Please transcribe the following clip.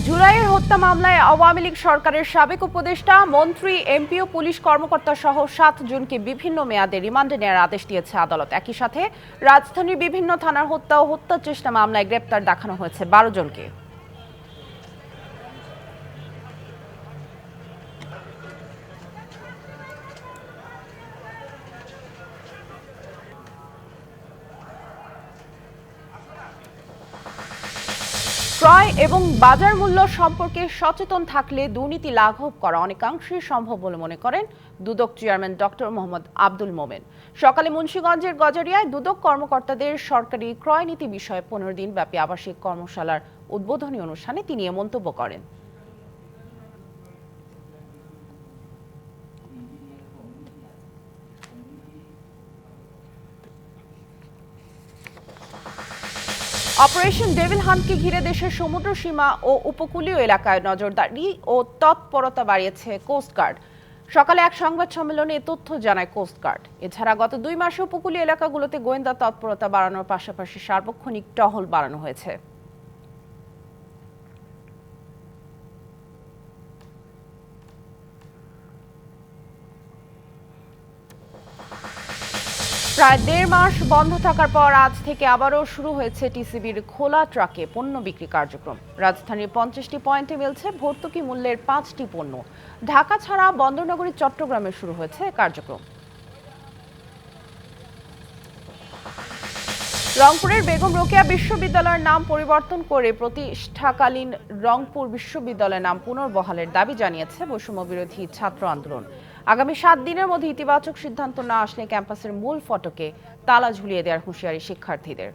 জুলাইয়ের হত্যা মামলায় আওয়ামী লীগ সরকারের সাবেক উপদেষ্টা, মন্ত্রী, এমপি ও পুলিশ কর্মকর্তা সহ 7 জনকে বিভিন্ন মেয়াদে রিমান্ডে নেওয়ার আদেশ দিয়েছে আদালত। একই সাথে রাজধানীর বিভিন্ন থানার হত্যা ও হত্যা চেষ্টা মামলায় গ্রেপ্তার দেখানো হয়েছে 12 জনকে। ক্রয় এবং বাজার মূল্য সম্পর্কে সচেতন থাকলে দুর্নীতি লাঘব করা অনেকাংশেই সম্ভব বলে মনে করেন দুদক চেয়ারম্যান ডক্টর মোহাম্মদ আব্দুল মোমেন। সকালে মুন্সিগঞ্জের গজারিয়ায় দুদক কর্মকর্তাদের সরকারি ক্রয় নীতি বিষয়ে 15 দিন ব্যাপী আবাসিক কর্মশালার উদ্বোধনী অনুষ্ঠানে তিনি এ মন্তব্য করেন। অপারেশন ডেভিল হান্টকে ঘিরে দেশের সমুদ্র সীমা ও উপকূলীয় এলাকায় নজরদারি ও তৎপরতা বাড়িয়েছে কোস্টগার্ড। সকালে এক সংবাদ সম্মেলনে এ তথ্য জানায় কোস্টগার্ড। এছাড়া গত 2 মাসে উপকূলীয় এলাকাগুলোতে গোয়েন্দা তৎপরতা বাড়ানোর পাশাপাশি সার্বক্ষণিক টহল বাড়ানো হয়েছে। প্রায় 1.5 মাস বন্ধ থাকার পর আজ থেকে আবারও শুরু হয়েছে টিসিবির খোলা ট্রাকে পণ্য বিক্রি কার্যক্রম। রাজধানীর 50টি পয়েন্টে মিলছে ভর্তুকি মূল্যের 5টি পণ্য। ঢাকা ছাড়া বন্দরনগরী চট্টগ্রামে শুরু হয়েছে কার্যক্রম। রংপুরের বেগম রোকেয়া বিশ্ববিদ্যালয়ের নাম পরিবর্তন করে প্রতিষ্ঠাকালীন রংপুর বিশ্ববিদ্যালয়ের নাম পুনর্বহালের দাবি জানিয়েছে বৈষম্য বিরোধী ছাত্র আন্দোলন। আগামী 7 দিনের মধ্যে ইতিবাচক সিদ্ধান্ত না আসলে ক্যাম্পাসের মূল ফটকে তালা ঝুলিয়ে দেওয়ার হুঁশিয়ারি শিক্ষার্থীদের।